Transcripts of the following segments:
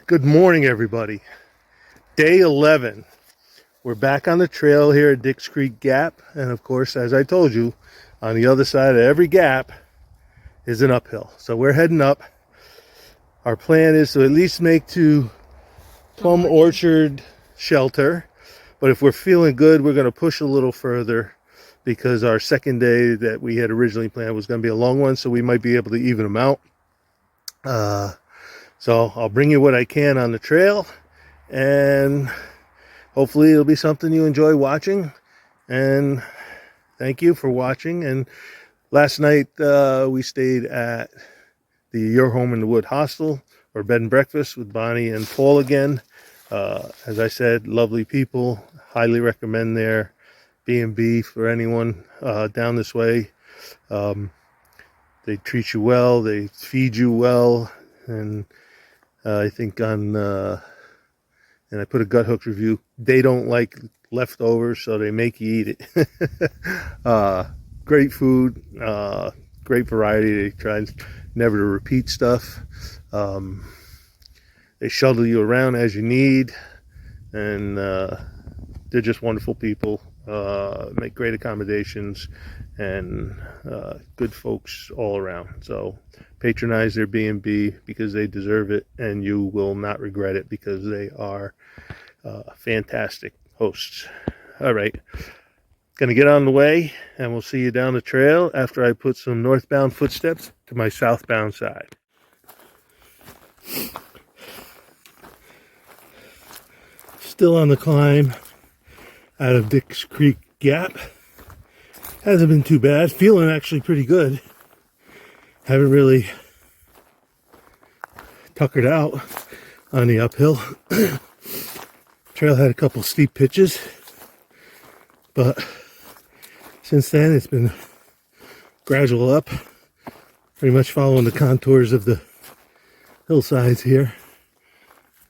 Good morning, everybody. Day 11. We're back on the trail here at Dix Creek Gap. And of course, as I told you, on the other side of every gap is an uphill. So we're heading up. Our plan is to at least make to Plum Orchard Shelter. But if we're feeling good, we're going to push a little further because our second day that we had originally planned was going to be a long one. So we might be able to even them out. So I'll bring you what I can on the trail, and hopefully it'll be something you enjoy watching. And thank you for watching. And last night we stayed at the Your Home in the Wood hostel, or bed and breakfast, with Bonnie and Paul again. As I said, lovely people. Highly recommend their B&B for anyone down this way. They treat you well, they feed you well, and I think on, and I put a gut hook review, they don't like leftovers, so they make you eat it. Great food, great variety. They try never to repeat stuff. They shuttle you around as you need, and they're just wonderful people. Make great accommodations, and good folks all around. So patronize their B&B because they deserve it, and you will not regret it because they are fantastic hosts. All right, gonna get on the way, and we'll see you down the trail after I put some northbound footsteps to my southbound side. Still on the climb out of Dix Creek Gap. Hasn't been too bad. Feeling actually pretty good. Haven't really tuckered out on the uphill. Trail had a couple steep pitches, but since then it's been gradual up, pretty much following the contours of the hillsides here.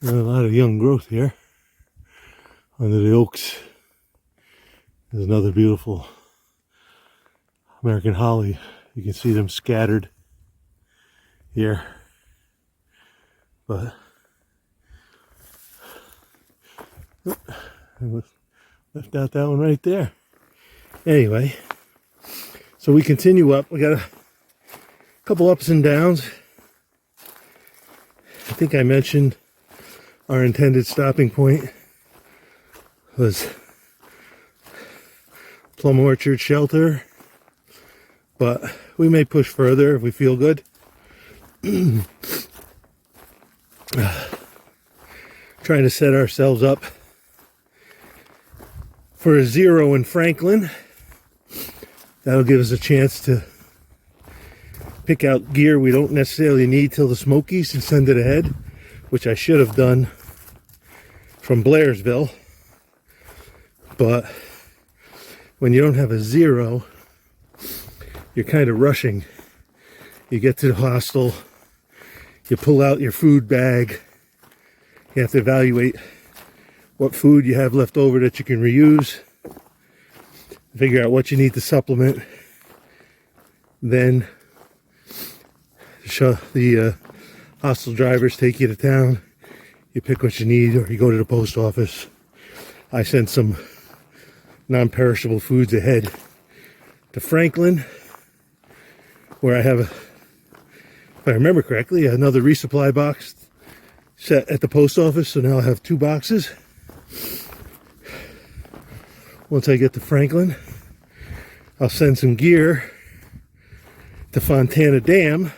And a lot of young growth here under the oaks. There's another beautiful American holly. You can see them scattered here, but I left out that one right there. Anyway, so we continue up. We got a couple ups and downs. I think I mentioned our intended stopping point was Plum Orchard Shelter, but we may push further if we feel good. Trying to set ourselves up for a zero in Franklin. That'll give us a chance to pick out gear we don't necessarily need till the Smokies and send it ahead, which I should have done from Blairsville. But when you don't have a zero, you're kind of rushing. You get to the hostel, you pull out your food bag, you have to evaluate what food you have left over that you can reuse, figure out what you need to supplement, then the hostel drivers take you to town, you pick what you need, or you go to the post office. I sent some non-perishable foods ahead to Franklin, where I have, if I remember correctly, another resupply box set at the post office. So now I have 2 boxes. Once I get to Franklin, I'll send some gear to Fontana Dam,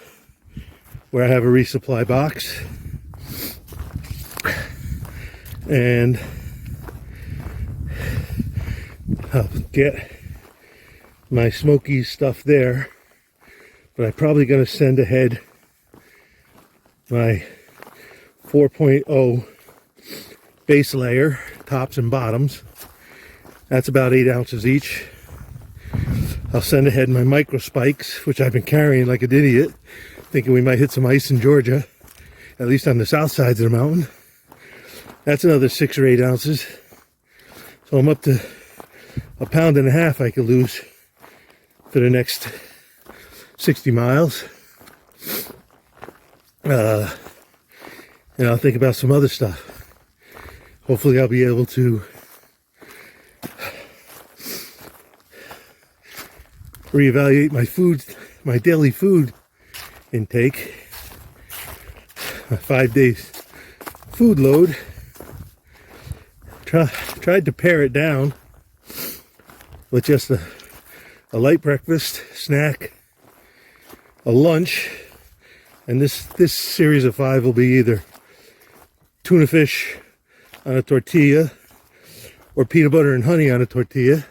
where I have a resupply box, and I'll get my Smokies stuff there. But I'm probably going to send ahead my 4.0 base layer, tops and bottoms. That's about 8 ounces each. I'll send ahead my micro spikes, which I've been carrying like an idiot, thinking we might hit some ice in Georgia, at least on the south sides of the mountain. That's another 6 or 8 ounces. So I'm up to 1.5 pounds I could lose for the next 60 miles. and I'll think about some other stuff. Hopefully I'll be able to reevaluate my daily food intake, my 5 days food load. Tried to pare it down with just a light breakfast, snack, a lunch, and this series of 5 will be either tuna fish on a tortilla or peanut butter and honey on a tortilla.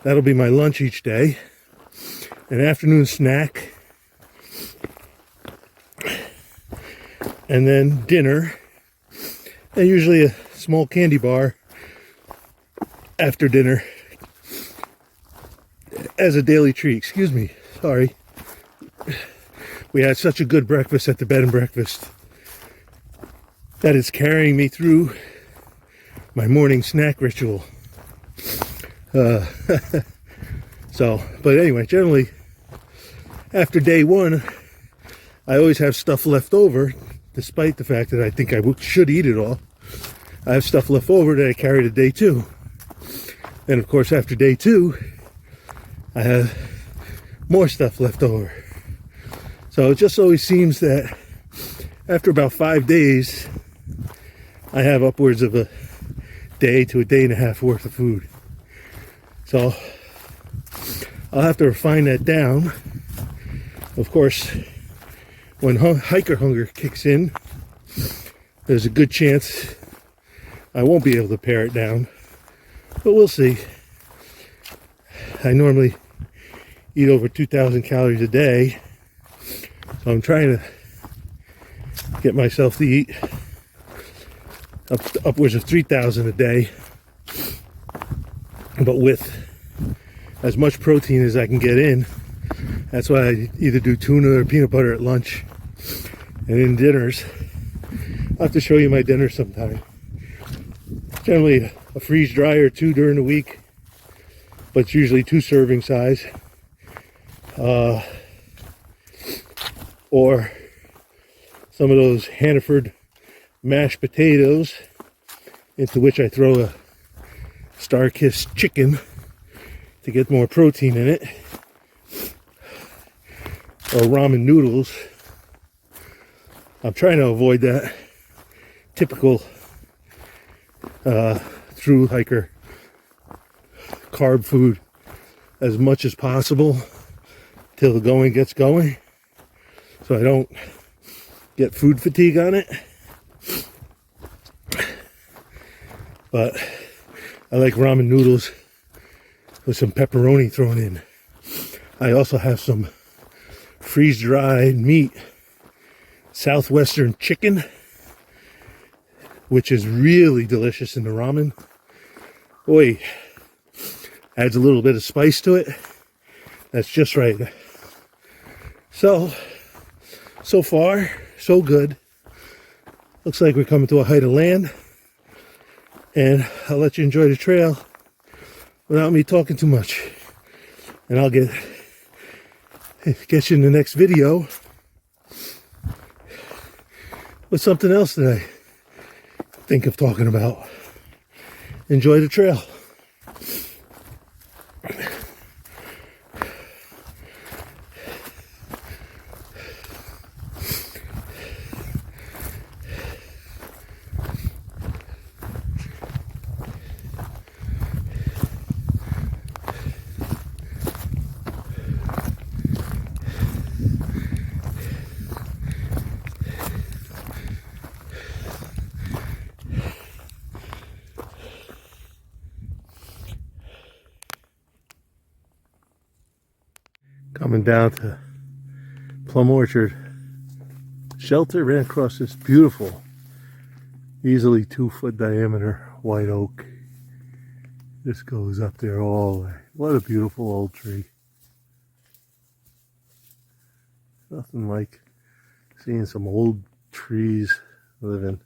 That'll be my lunch each day. An afternoon snack, and then dinner, and usually a small candy bar after dinner as a daily treat. Excuse me, sorry. We had such a good breakfast at the bed and breakfast that it's carrying me through my morning snack ritual. So, but anyway, generally after day 1, I always have stuff left over, despite the fact that I think I should eat it all. I have stuff left over that I carry to day 2. And of course, after day 2, I have more stuff left over. So it just always seems that after about 5 days, I have upwards of a day to a day and a half worth of food. So I'll have to refine that down. Of course, when hiker hunger kicks in, there's a good chance I won't be able to pare it down, but we'll see. I normally eat over 2,000 calories a day, so I'm trying to get myself to eat upwards of 3,000 a day, but with as much protein as I can get in. That's why I either do tuna or peanut butter at lunch, and in dinners, I'll have to show you my dinner sometime. Generally a freeze dry or 2 during the week, but it's usually 2 serving size. Or some of those Hannaford mashed potatoes, into which I throw a Star-Kissed chicken to get more protein in it, or ramen noodles. I'm trying to avoid that typical thru-hiker carb food as much as possible till the going gets going, so I don't get food fatigue on it. But I like ramen noodles with some pepperoni thrown in. I also have some freeze-dried meat, southwestern chicken, which is really delicious in the ramen. Boy, adds a little bit of spice to it. That's just right. So far, so good. Looks like we're coming to a height of land, and I'll let you enjoy the trail without me talking too much. And I'll get you in the next video with something else that I think of talking about. Enjoy the trail. Coming down to Plum Orchard Shelter, ran across this beautiful, easily 2-foot diameter white oak. This goes up there all the way. What a beautiful old tree. Nothing like seeing some old trees living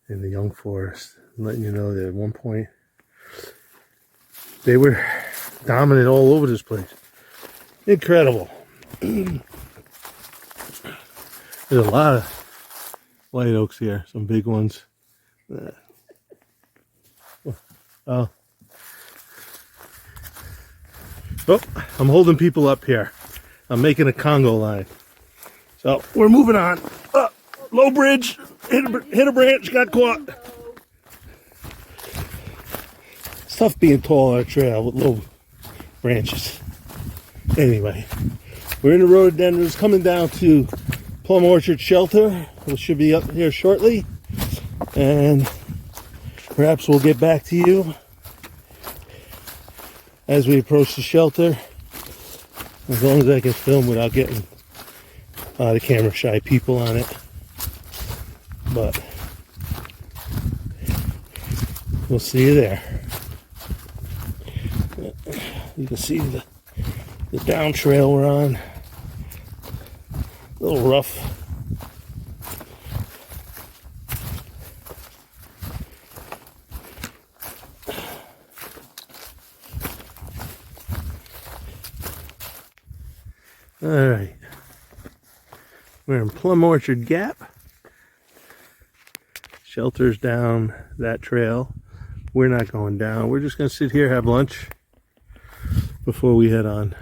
in the young forest. I'm letting you know that at one point they were dominant all over this place. Incredible. There's a lot of white oaks here, some big ones. Oh. Oh, I'm holding people up here. I'm making a Congo line. So we're moving on. Low bridge, hit a branch, got caught. It's tough being tall on a trail with low branches. Anyway, we're in the rhododendrons coming down to Plum Orchard Shelter. We should be up here shortly. And perhaps we'll get back to you as we approach the shelter. As long as I can film without getting the camera shy people on it. But we'll see you there. You can see the down trail we're on. A little rough. All right. We're in Plum Orchard Gap. Shelter's down that trail. We're not going down. We're just going to sit here, have lunch before we head on.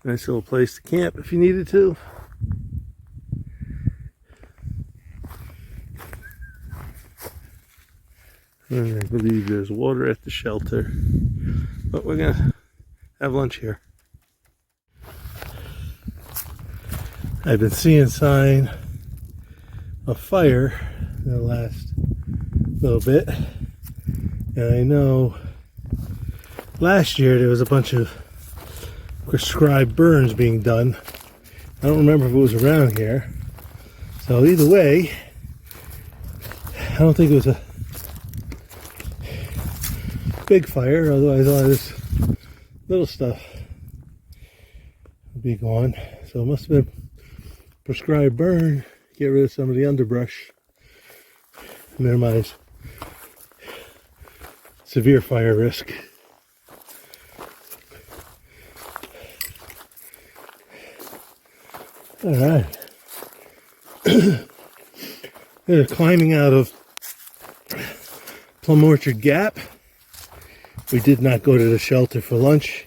Nice little place to camp if you needed to. And I believe there's water at the shelter. But we're going to have lunch here. I've been seeing sign of fire in the last little bit. And I know last year there was a bunch of prescribed burns being done. I don't remember if it was around here. So either way, I don't think it was a big fire, otherwise all this little stuff would be gone. So it must have been prescribed burn. Get rid of some of the underbrush, minimize severe fire risk. All right. They're climbing out of Plum Orchard Gap. We did not go to the shelter for lunch.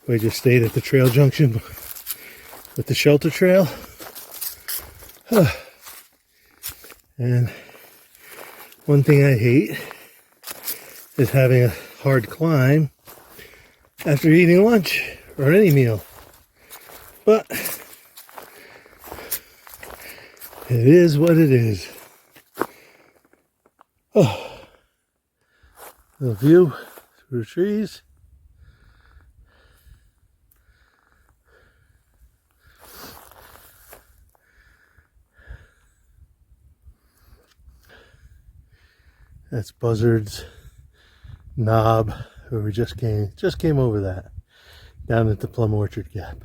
We just stayed at the trail junction with the shelter trail. And one thing I hate is having a hard climb after eating lunch or any meal. But it is what it is. Oh, the view through the trees. That's Buzzard's Knob, where we just came over that down at the Plum Orchard Gap.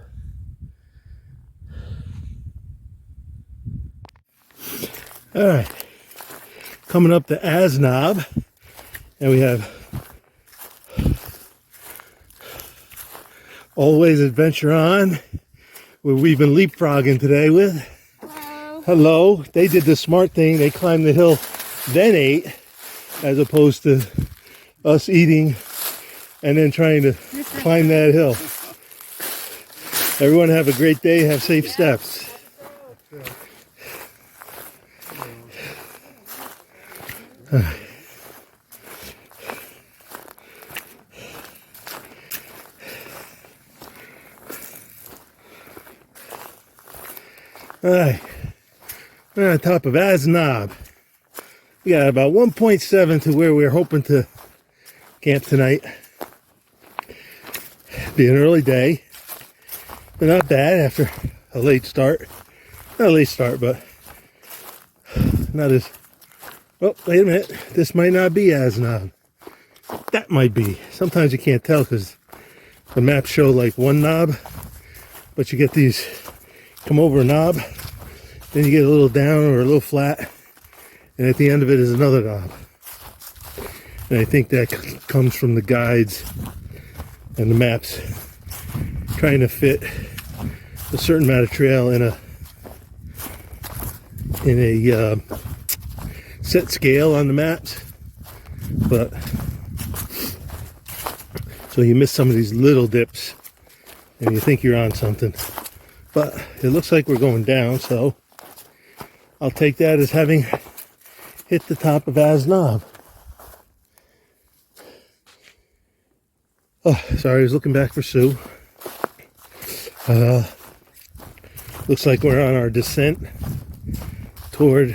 All right, coming up to Knob, and we have Always Adventure On, where we've been leapfrogging today with. Hello. Hello. They did the smart thing. They climbed the hill, then ate, as opposed to us eating and then trying to climb that hill. Everyone have a great day. Have safe steps. All right, we're on top of Knob. We got about 1.7 to where we're hoping to camp tonight. Be an early day, but not bad after a late start. Not a late start, but not as... Oh, wait a minute. This might not be Knob. That might be. Sometimes you can't tell because the maps show like one knob, but you get these come over a knob, then you get a little down or a little flat, and at the end of it is another knob. And I think that comes from the guides and the maps trying to fit a certain amount of trail in a set scale on the maps, but so you miss some of these little dips and you think you're on something, but it looks like we're going down, so I'll take that as having hit the top of Asnob. Oh, sorry, I was looking back for Sue. Looks like we're on our descent toward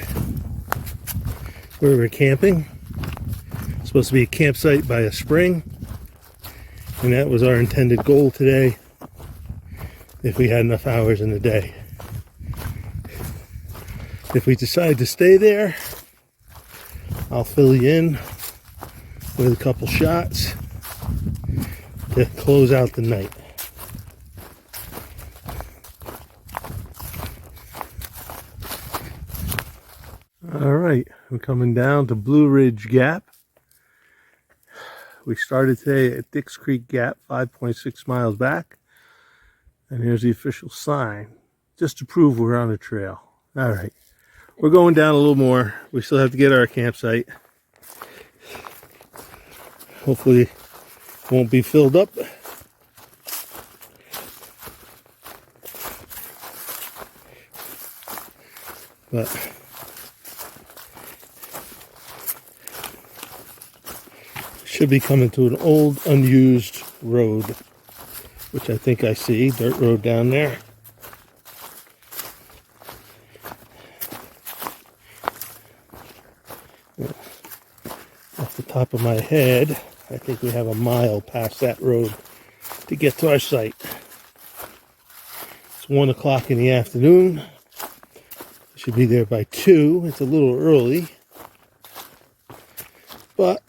where we're camping. It's supposed to be a campsite by a spring, and that was our intended goal today if we had enough hours in the day. If we decide to stay there, I'll fill you in with a couple shots to close out the night. All right, I'm coming down to Blue Ridge Gap. We started today at Dix Creek Gap, 5.6 miles back. And here's the official sign, just to prove we're on a trail. All right, we're going down a little more. We still have to get our campsite. Hopefully it won't be filled up. But should be coming to an old unused road, which I think I see, dirt road down there. Off the top of my head, I think we have a mile past that road to get to our site. It's 1 o'clock in the afternoon. Should be there by 2. It's a little early, but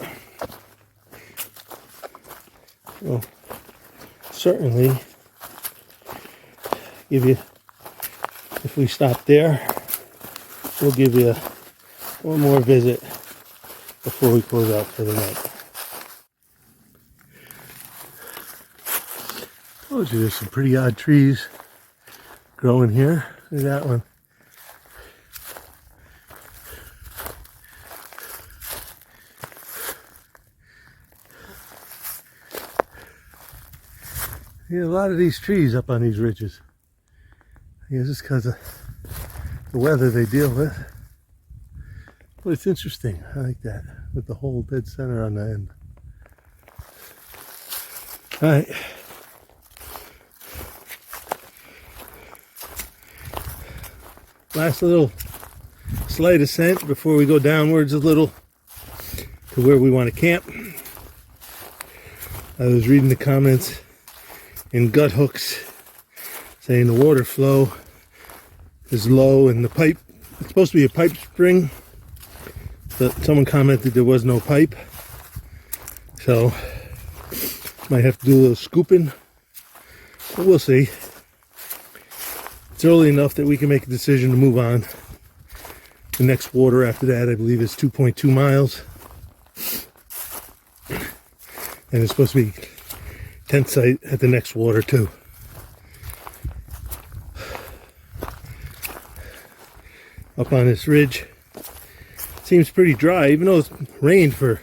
well, certainly give you, if we stop there, we'll give you one more visit before we close out for the night. Told you there's some pretty odd trees growing here. Look at that one. Yeah, a lot of these trees up on these ridges. I guess it's because of the weather they deal with. But it's interesting. I like that. With the hole dead center on the end. Alright. Last little slight ascent before we go downwards a little to where we want to camp. I was reading the comments in gut hooks saying the water flow is low and the pipe, it's supposed to be a pipe spring, but someone commented there was no pipe, so might have to do a little scooping, but we'll see. It's early enough that we can make a decision to move on. The next water after that, I believe, is 2.2 miles, and it's supposed to be tent site at the next water too. Up on this ridge, seems pretty dry, even though it's rained for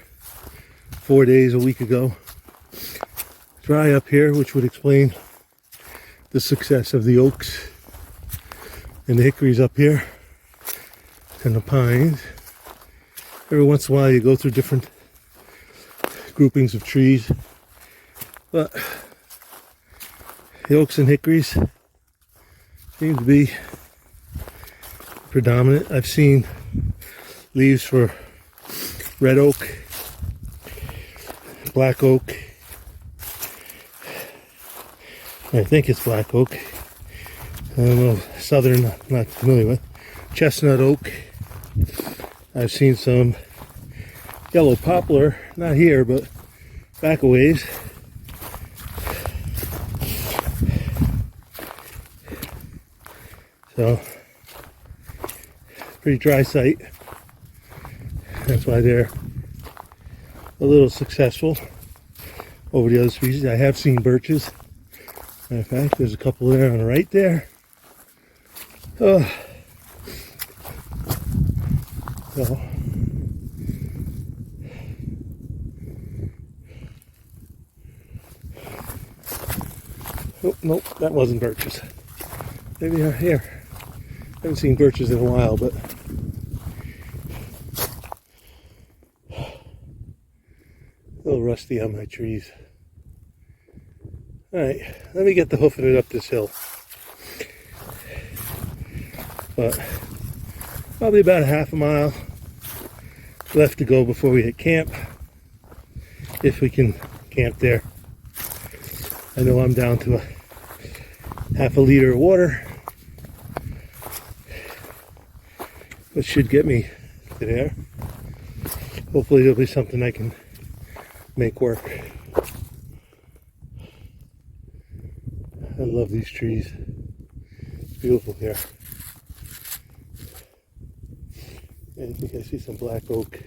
4 days a week ago. Dry up here, which would explain the success of the oaks and the hickories up here and the pines. Every once in a while you go through different groupings of trees, but the oaks and hickories seem to be predominant. I've seen leaves for red oak, black oak. I think it's black oak. I don't know, southern, I'm not familiar with. Chestnut oak. I've seen some yellow poplar, not here, but back a ways. So, pretty dry site. That's why they're a little successful over the other species. I have seen birches. Matter of fact, there's a couple there on the right there. So, oh, nope, that wasn't birches. Maybe here. I haven't seen birches in a while, but a little rusty on my trees. Alright, let me get to hoofing it up this hill. But probably about a half a mile left to go before we hit camp. If we can camp there. I know I'm down to a half a liter of water, which should get me to there. Hopefully there'll be something I can make work. I love these trees. It's beautiful here. And I think I see some black oak.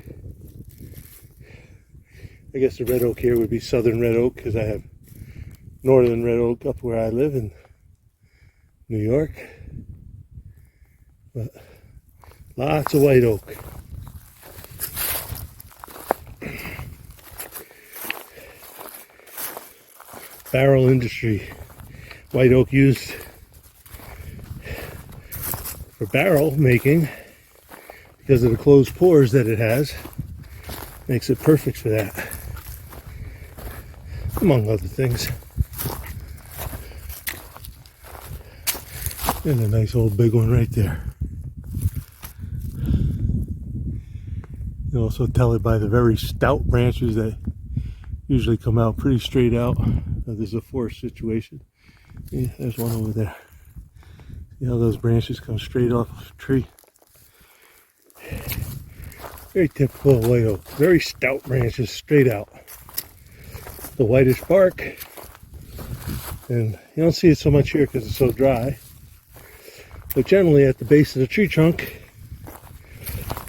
I guess the red oak here would be southern red oak because I have northern red oak up where I live in New York. But lots of white oak. Barrel industry. White oak used for barrel making because of the closed pores that it has. Makes it perfect for that, among other things. And a nice old big one right there. You can also tell it by the very stout branches that usually come out pretty straight out. There's a forest situation. Yeah, there's one over there. See how those branches come straight off the tree? Very typical of white oak. Very stout branches straight out. The whitish bark. And you don't see it so much here because it's so dry. But generally at the base of the tree trunk,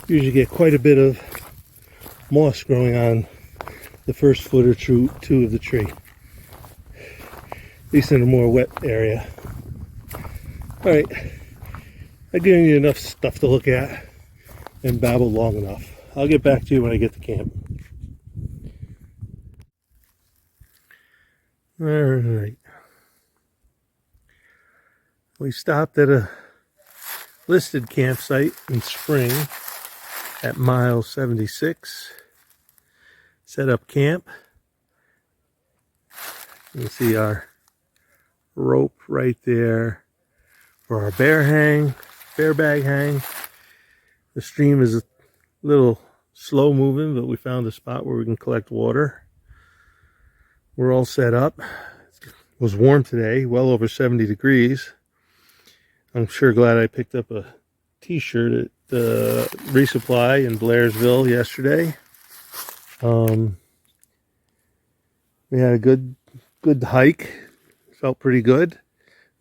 you usually get quite a bit of moss growing on the first foot or two of the tree. At least in a more wet area. Alright, I've given you enough stuff to look at and babble long enough. I'll get back to you when I get to camp. Alright. We stopped at a listed campsite in spring at mile 76. Set up camp. You can see our rope right there for our bear bag hang. The stream is a little slow moving, but we found a spot where we can collect water. We're all set up. It was warm today, well over 70 degrees. I'm sure glad I picked up a t-shirt at the resupply in Blairsville yesterday. We had a good hike. Felt pretty good.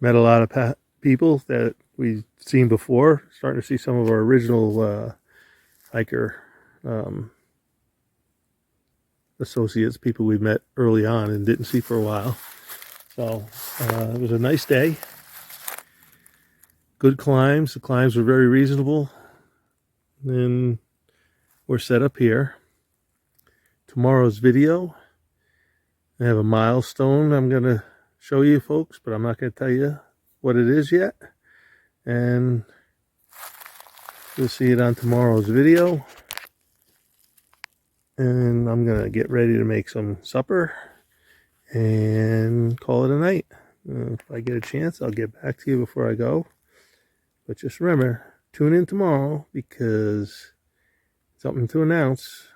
Met a lot of people that we've seen before. Starting to see some of our original hiker associates, people we met early on and didn't see for a while. So it was a nice day. Good climbs. The climbs were very reasonable. And we're set up here. Tomorrow's video, I have a milestone I'm going to show you folks, but I'm not going to tell you what it is yet. And you'll see it on tomorrow's video. And I'm going to get ready to make some supper and call it a night. If I get a chance, I'll get back to you before I go. But just remember, tune in tomorrow because something to announce.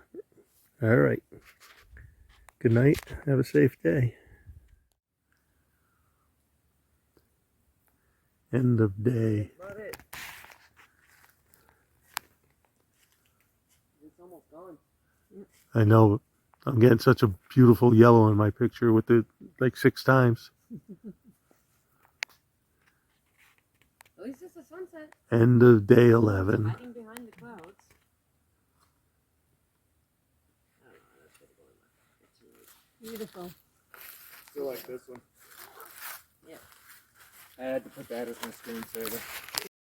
All right. Good night. Have a safe day. End of day. That's about it. It's almost gone. I know. I'm getting such a beautiful yellow in my picture with it like 6 times. At least it's a sunset. End of day 11. Hiding behind the clouds. I don't know, that's gonna go in my beautiful. Still like this one. Yeah. I had to put that as my screensaver.